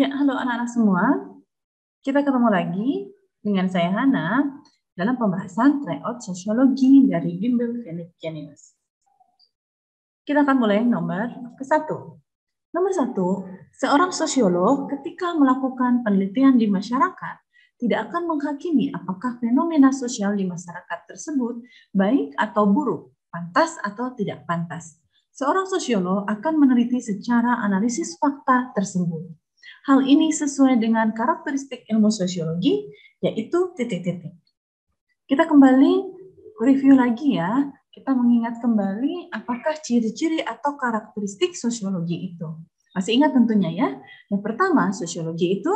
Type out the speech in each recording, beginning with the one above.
Ya, halo anak-anak semua. Kita ketemu lagi dengan saya Hana dalam pembahasan tryout sosiologi dari Bimbel Genius. Kita akan mulai nomor ke-1. Nomor 1, seorang sosiolog ketika melakukan penelitian di masyarakat tidak akan menghakimi apakah fenomena sosial di masyarakat tersebut baik atau buruk, pantas atau tidak pantas. Seorang sosiolog akan meneliti secara analisis fakta tersebut. Hal ini sesuai dengan karakteristik ilmu sosiologi, yaitu titik-titik. Kita kembali review lagi ya. Kita mengingat kembali apakah ciri-ciri atau karakteristik sosiologi itu. Masih ingat tentunya ya. Yang pertama, sosiologi itu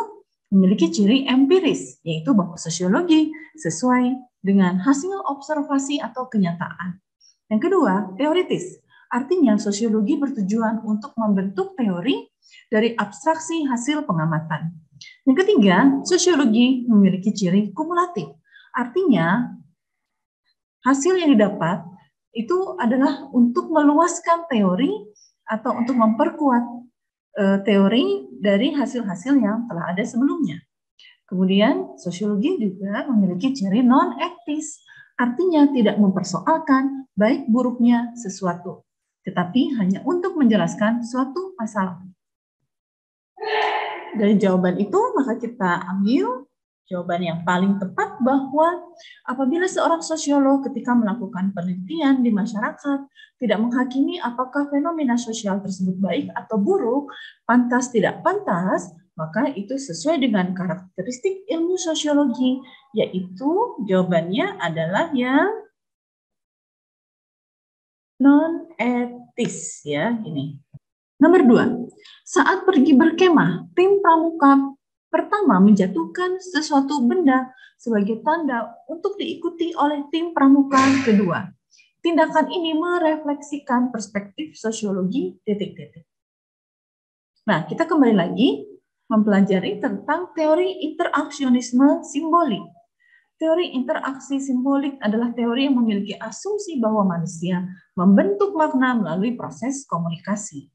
memiliki ciri empiris, yaitu bahwa sosiologi sesuai dengan hasil observasi atau kenyataan. Yang kedua, teoritis. Artinya sosiologi bertujuan untuk membentuk teori dari abstraksi hasil pengamatan. Yang ketiga, sosiologi memiliki ciri kumulatif. Artinya, hasil yang didapat itu adalah untuk meluaskan teori atau untuk memperkuat teori dari hasil-hasil yang telah ada sebelumnya. Kemudian, sosiologi juga memiliki ciri non-etis. Artinya tidak mempersoalkan baik buruknya sesuatu, tetapi hanya untuk menjelaskan suatu masalah. Dari jawaban itu, maka kita ambil jawaban yang paling tepat bahwa apabila seorang sosiolog ketika melakukan penelitian di masyarakat tidak menghakimi apakah fenomena sosial tersebut baik atau buruk, pantas tidak pantas, maka itu sesuai dengan karakteristik ilmu sosiologi, yaitu jawabannya adalah yang non-etis ya ini. Nomor 2, saat pergi berkemah, tim pramuka pertama menjatuhkan sesuatu benda sebagai tanda untuk diikuti oleh tim pramuka kedua. Tindakan ini merefleksikan perspektif sosiologi titik-titik. Nah, kita kembali lagi mempelajari tentang teori interaksionisme simbolik. Teori interaksi simbolik adalah teori yang memiliki asumsi bahwa manusia membentuk makna melalui proses komunikasi.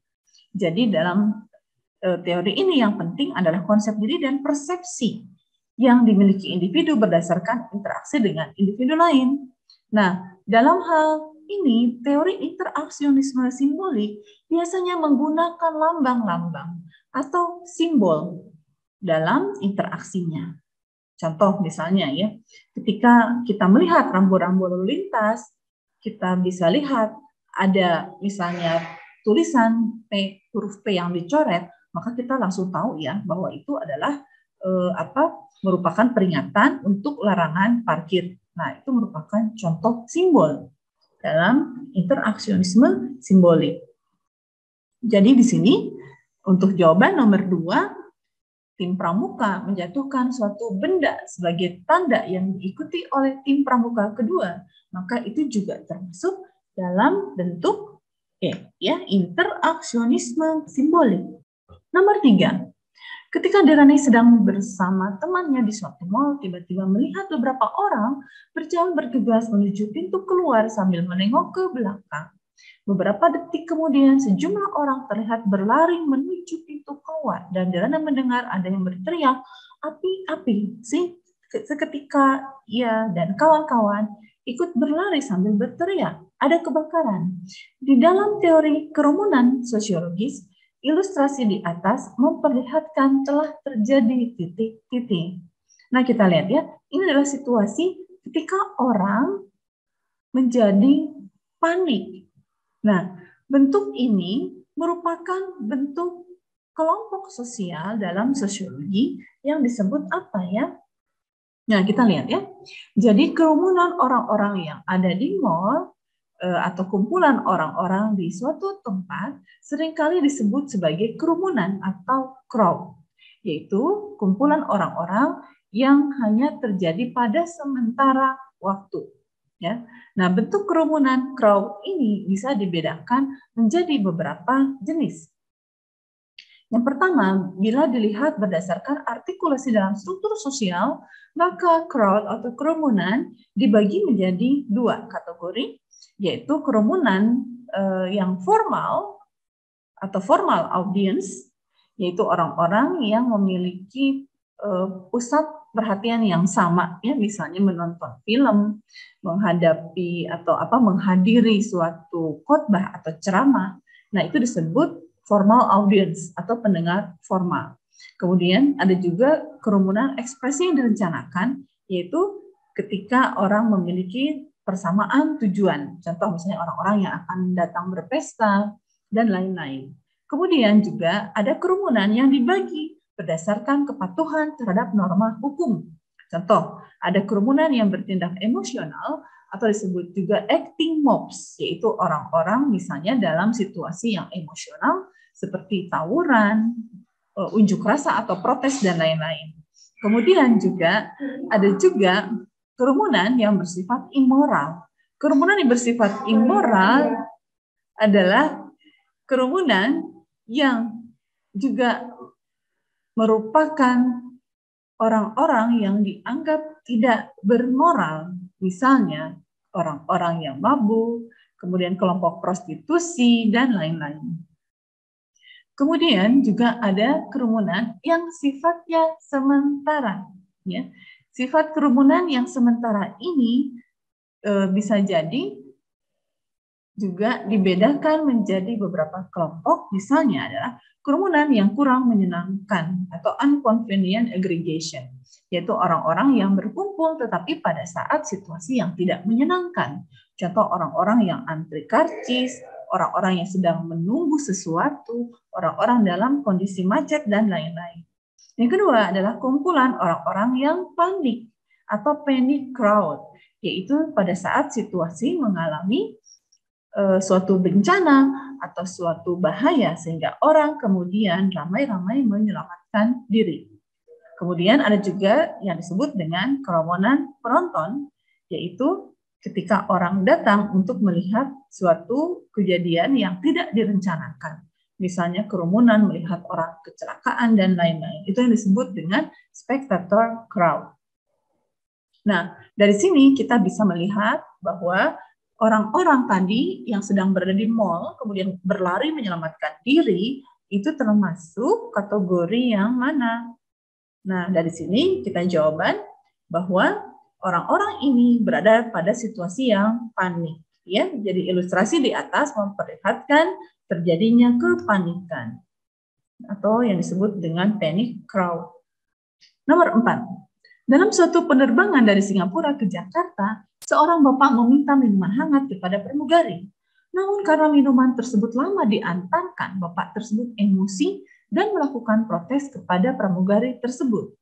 Jadi dalam teori ini yang penting adalah konsep diri dan persepsi yang dimiliki individu berdasarkan interaksi dengan individu lain. Nah, dalam hal ini, teori interaksionisme simbolik biasanya menggunakan lambang-lambang atau simbol dalam interaksinya. Contoh misalnya ya, ketika kita melihat rambu-rambu lalu lintas, kita bisa lihat ada misalnya tulisan P, huruf P yang dicoret, maka kita langsung tahu ya bahwa itu adalah merupakan peringatan untuk larangan parkir. Nah, itu merupakan contoh simbol dalam interaksionisme simbolik. Jadi di sini untuk jawaban nomor 2, tim pramuka menjatuhkan suatu benda sebagai tanda yang diikuti oleh tim pramuka kedua, maka itu juga termasuk dalam bentuk interaksionisme simbolik. Nomor 3, ketika Derani sedang bersama temannya di suatu mal, tiba-tiba melihat beberapa orang berjalan bergegas menuju pintu keluar sambil menengok ke belakang. Beberapa detik kemudian, sejumlah orang terlihat berlari menuju pintu keluar dan Derana mendengar ada yang berteriak, "Api, api!" Seketika ia dan kawan-kawan ikut berlari sambil berteriak, "Ada kebakaran!" Di dalam teori kerumunan sosiologis, ilustrasi di atas memperlihatkan telah terjadi titik-titik. Nah, kita lihat ya, ini adalah situasi ketika orang menjadi panik. Nah, bentuk ini merupakan bentuk kelompok sosial dalam sosiologi yang disebut apa ya? Nah, kita lihat ya. Jadi kerumunan orang-orang yang ada di mall atau kumpulan orang-orang di suatu tempat seringkali disebut sebagai kerumunan atau crowd, yaitu kumpulan orang-orang yang hanya terjadi pada sementara waktu. Ya. Nah, bentuk kerumunan crowd ini bisa dibedakan menjadi beberapa jenis. Yang pertama, bila dilihat berdasarkan artikulasi dalam struktur sosial, maka crowd atau kerumunan dibagi menjadi 2 kategori, yaitu kerumunan yang formal atau formal audience yaitu orang-orang yang memiliki pusat perhatian yang sama, ya, misalnya menonton film, menghadapi atau menghadiri suatu khotbah atau ceramah. Nah, itu disebut formal audience atau pendengar formal. Kemudian ada juga kerumunan ekspresi yang direncanakan, yaitu ketika orang memiliki persamaan tujuan. Contoh misalnya orang-orang yang akan datang berpesta dan lain-lain. Kemudian juga ada kerumunan yang dibagi berdasarkan kepatuhan terhadap norma hukum. Contoh, ada kerumunan yang bertindak emosional atau disebut juga acting mobs, yaitu orang-orang misalnya dalam situasi yang emosional seperti tawuran, unjuk rasa atau protes dan lain-lain. Kemudian juga ada juga kerumunan yang bersifat immoral. Kerumunan yang bersifat immoral adalah kerumunan yang juga merupakan orang-orang yang dianggap tidak bermoral. Misalnya orang-orang yang mabuk, kemudian kelompok prostitusi, dan lain-lain. Kemudian juga ada kerumunan yang sifatnya sementara. Ya. Sifat kerumunan yang sementara ini bisa jadi juga dibedakan menjadi beberapa kelompok, misalnya adalah kerumunan yang kurang menyenangkan atau inconvenient aggregation, yaitu orang-orang yang berkumpul tetapi pada saat situasi yang tidak menyenangkan. Contoh orang-orang yang antri karcis, orang-orang yang sedang menunggu sesuatu, orang-orang dalam kondisi macet, dan lain-lain. Yang kedua adalah kumpulan orang-orang yang panik atau panic crowd, yaitu pada saat situasi mengalami suatu bencana atau suatu bahaya sehingga orang kemudian ramai-ramai menyelamatkan diri. Kemudian ada juga yang disebut dengan kerumunan penonton, yaitu ketika orang datang untuk melihat suatu kejadian yang tidak direncanakan. Misalnya kerumunan melihat orang kecelakaan dan lain-lain. Itu yang disebut dengan spectator crowd. Nah, dari sini kita bisa melihat bahwa orang-orang tadi yang sedang berada di mall, kemudian berlari menyelamatkan diri, itu termasuk kategori yang mana? Nah, dari sini kita jawaban bahwa orang-orang ini berada pada situasi yang panik. Ya, jadi ilustrasi di atas memperlihatkan terjadinya kepanikan atau yang disebut dengan panic crowd. Nomor 4. Dalam suatu penerbangan dari Singapura ke Jakarta, seorang bapak meminta minuman hangat kepada pramugari. Namun karena minuman tersebut lama diantarkan, bapak tersebut emosi dan melakukan protes kepada pramugari tersebut.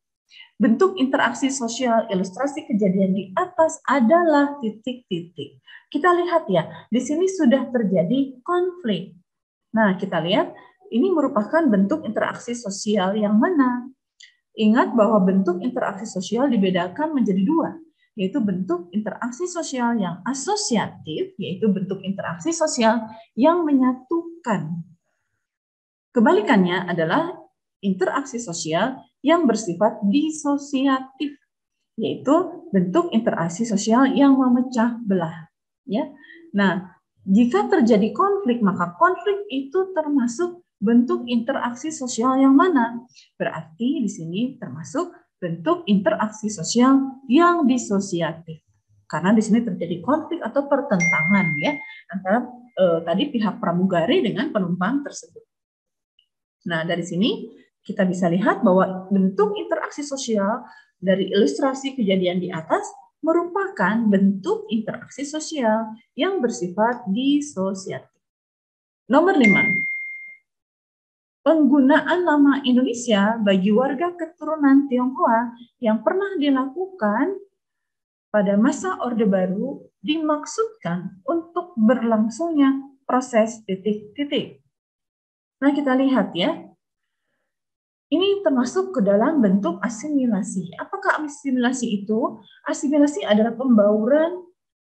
Bentuk interaksi sosial ilustrasi kejadian di atas adalah titik-titik. Kita lihat ya, di sini sudah terjadi konflik. Nah, kita lihat ini merupakan bentuk interaksi sosial yang mana? Ingat bahwa bentuk interaksi sosial dibedakan menjadi dua, yaitu bentuk interaksi sosial yang asosiatif, yaitu bentuk interaksi sosial yang menyatukan. Kebalikannya adalah interaksi sosial yang bersifat disosiatif, yaitu bentuk interaksi sosial yang memecah belah. Ya. Nah, jika terjadi konflik, maka konflik itu termasuk bentuk interaksi sosial yang mana? Berarti di sini termasuk bentuk interaksi sosial yang disosiatif. Karena di sini terjadi konflik atau pertentangan ya antara tadi pihak pramugari dengan penumpang tersebut. Nah, dari sini kita bisa lihat bahwa bentuk interaksi sosial dari ilustrasi kejadian di atas merupakan bentuk interaksi sosial yang bersifat disosiatif. Nomor 5. Penggunaan nama Indonesia bagi warga keturunan Tionghoa yang pernah dilakukan pada masa Orde Baru dimaksudkan untuk berlangsungnya proses titik-titik. Nah, kita lihat ya. Ini termasuk ke dalam bentuk asimilasi. Apakah asimilasi itu? Asimilasi adalah pembauran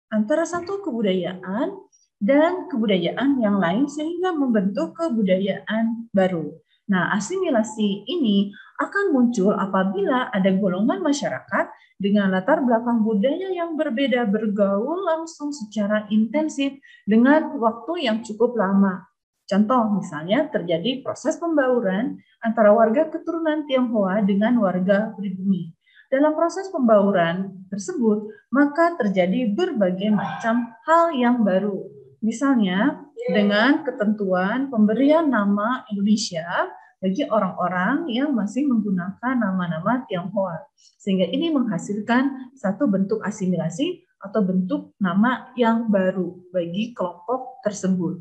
antara satu kebudayaan dan kebudayaan yang lain sehingga membentuk kebudayaan baru. Nah, asimilasi ini akan muncul apabila ada golongan masyarakat dengan latar belakang budaya yang berbeda bergaul langsung secara intensif dengan waktu yang cukup lama. Contoh misalnya terjadi proses pembauran antara warga keturunan Tionghoa dengan warga pribumi. Dalam proses pembauran tersebut, maka terjadi berbagai macam hal yang baru. Misalnya, dengan ketentuan pemberian nama Indonesia bagi orang-orang yang masih menggunakan nama-nama Tionghoa. Sehingga ini menghasilkan satu bentuk asimilasi atau bentuk nama yang baru bagi kelompok tersebut.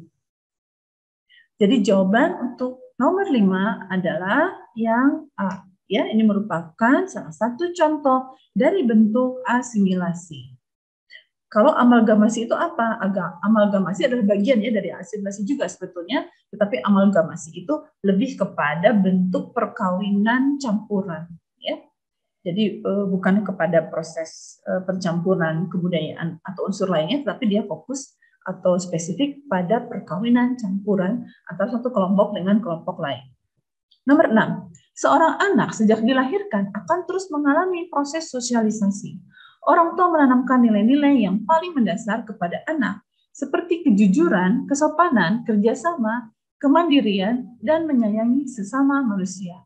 Jadi jawaban untuk nomor 5 adalah yang A. Ya, ini merupakan salah satu contoh dari bentuk asimilasi. Kalau amalgamasi itu apa? Amalgamasi adalah bagian ya dari asimilasi juga sebetulnya, tetapi amalgamasi itu lebih kepada bentuk perkawinan campuran, ya. Jadi bukan kepada proses pencampuran kebudayaan atau unsur lainnya, tetapi dia fokus atau spesifik pada perkawinan campuran antara satu kelompok dengan kelompok lain. Nomor 6, seorang anak sejak dilahirkan akan terus mengalami proses sosialisasi. Orang tua menanamkan nilai-nilai yang paling mendasar kepada anak, seperti kejujuran, kesopanan, kerjasama, kemandirian, dan menyayangi sesama manusia.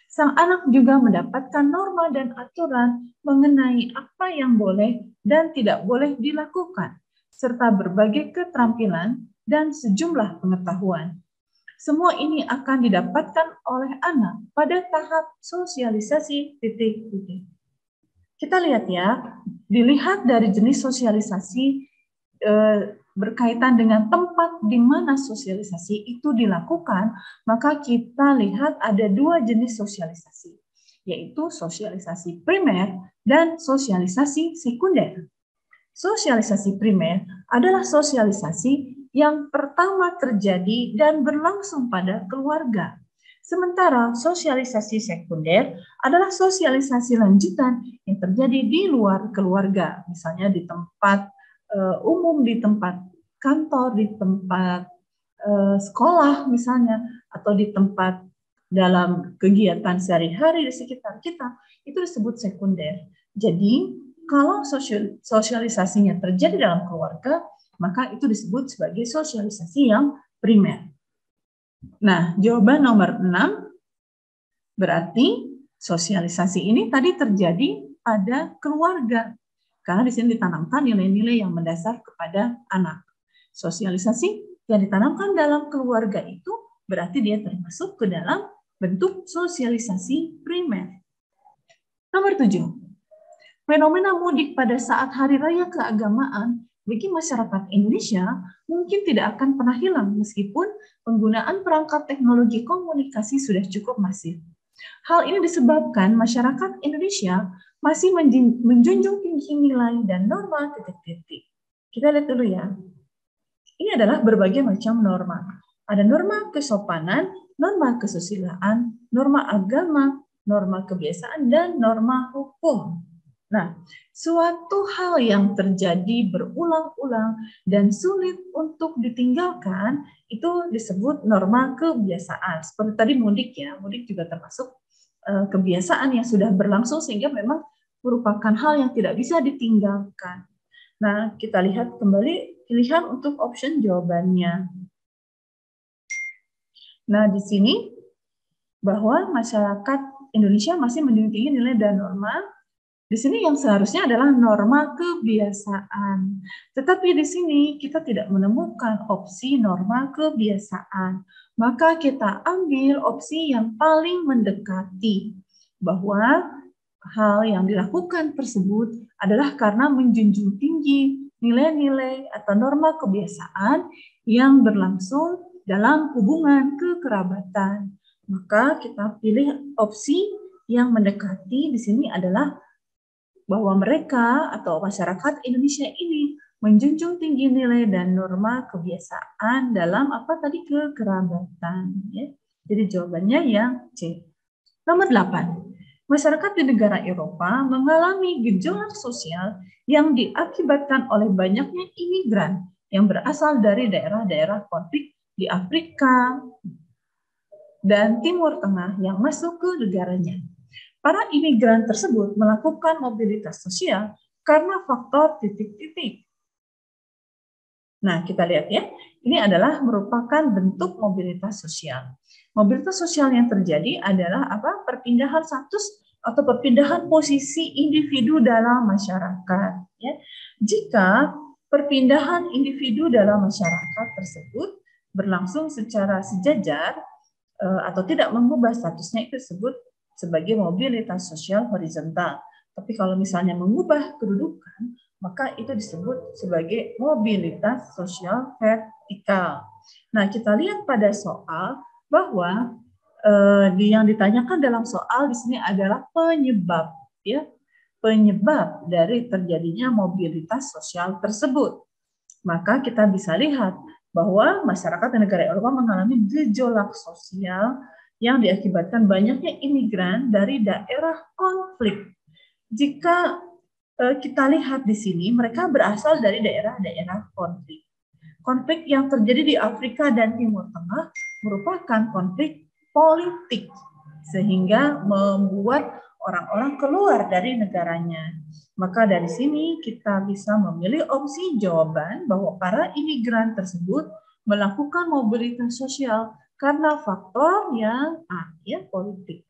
Sang anak juga mendapatkan norma dan aturan mengenai apa yang boleh dan tidak boleh dilakukan, serta berbagai keterampilan dan sejumlah pengetahuan. Semua ini akan didapatkan oleh anak pada tahap sosialisasi titik-titik. Kita lihat ya, dilihat dari jenis sosialisasi berkaitan dengan tempat di mana sosialisasi itu dilakukan, maka kita lihat ada dua jenis sosialisasi, yaitu sosialisasi primer dan sosialisasi sekunder. Sosialisasi primer adalah sosialisasi yang pertama terjadi dan berlangsung pada keluarga. Sementara sosialisasi sekunder adalah sosialisasi lanjutan yang terjadi di luar keluarga, misalnya di tempat umum, di tempat kantor, di tempat sekolah misalnya, atau di tempat dalam kegiatan sehari-hari di sekitar kita, itu disebut sekunder. Jadi kalau sosialisasinya terjadi dalam keluarga, maka itu disebut sebagai sosialisasi yang primer. Nah, jawaban nomor 6 berarti sosialisasi ini tadi terjadi pada keluarga. Karena di sini ditanamkan nilai-nilai yang mendasar kepada anak. Sosialisasi yang ditanamkan dalam keluarga itu berarti dia termasuk ke dalam bentuk sosialisasi primer. Nomor 7. Fenomena mudik pada saat hari raya keagamaan bagi masyarakat Indonesia mungkin tidak akan pernah hilang meskipun penggunaan perangkat teknologi komunikasi sudah cukup masif. Hal ini disebabkan masyarakat Indonesia masih menjunjung tinggi nilai dan norma titik-titik. Kita lihat dulu ya. Ini adalah berbagai macam norma. Ada norma kesopanan, norma kesusilaan, norma agama, norma kebiasaan, dan norma hukum. Nah, suatu hal yang terjadi berulang-ulang dan sulit untuk ditinggalkan itu disebut norma kebiasaan. Seperti tadi mudik ya, mudik juga termasuk kebiasaan yang sudah berlangsung sehingga memang merupakan hal yang tidak bisa ditinggalkan. Nah, kita lihat kembali pilihan untuk option jawabannya. Nah, di sini bahwa masyarakat Indonesia masih menjunjung tinggi nilai dan norma. Di sini yang seharusnya adalah norma kebiasaan. Tetapi di sini kita tidak menemukan opsi norma kebiasaan. Maka kita ambil opsi yang paling mendekati. Bahwa hal yang dilakukan tersebut adalah karena menjunjung tinggi nilai-nilai atau norma kebiasaan yang berlangsung dalam hubungan kekerabatan. Maka kita pilih opsi yang mendekati di sini adalah bahwa mereka atau masyarakat Indonesia ini menjunjung tinggi nilai dan norma kebiasaan dalam apa tadi kekerabatan. Ya. Jadi jawabannya yang C. Nomor 8. Masyarakat di negara Eropa mengalami gejolak sosial yang diakibatkan oleh banyaknya imigran yang berasal dari daerah-daerah konflik di Afrika dan Timur Tengah yang masuk ke negaranya. Para imigran tersebut melakukan mobilitas sosial karena faktor titik-titik. Nah, kita lihat ya, ini adalah merupakan bentuk mobilitas sosial. Mobilitas sosial yang terjadi adalah apa? Perpindahan status atau perpindahan posisi individu dalam masyarakat. Ya. Jika perpindahan individu dalam masyarakat tersebut berlangsung secara sejajar atau tidak mengubah statusnya, itu disebut sebagai mobilitas sosial horizontal. Tapi kalau misalnya mengubah kedudukan, maka itu disebut sebagai mobilitas sosial vertikal. Nah, kita lihat pada soal bahwa yang ditanyakan dalam soal di sini adalah penyebab, ya, penyebab dari terjadinya mobilitas sosial tersebut. Maka kita bisa lihat bahwa masyarakat di negara Eropa mengalami gejolak sosial yang diakibatkan banyaknya imigran dari daerah konflik. Jika kita lihat di sini, mereka berasal dari daerah-daerah konflik. Konflik yang terjadi di Afrika dan Timur Tengah merupakan konflik politik, sehingga membuat orang-orang keluar dari negaranya. Maka dari sini kita bisa memilih opsi jawaban bahwa para imigran tersebut melakukan mobilitas sosial karena faktor yang A, ya, politik.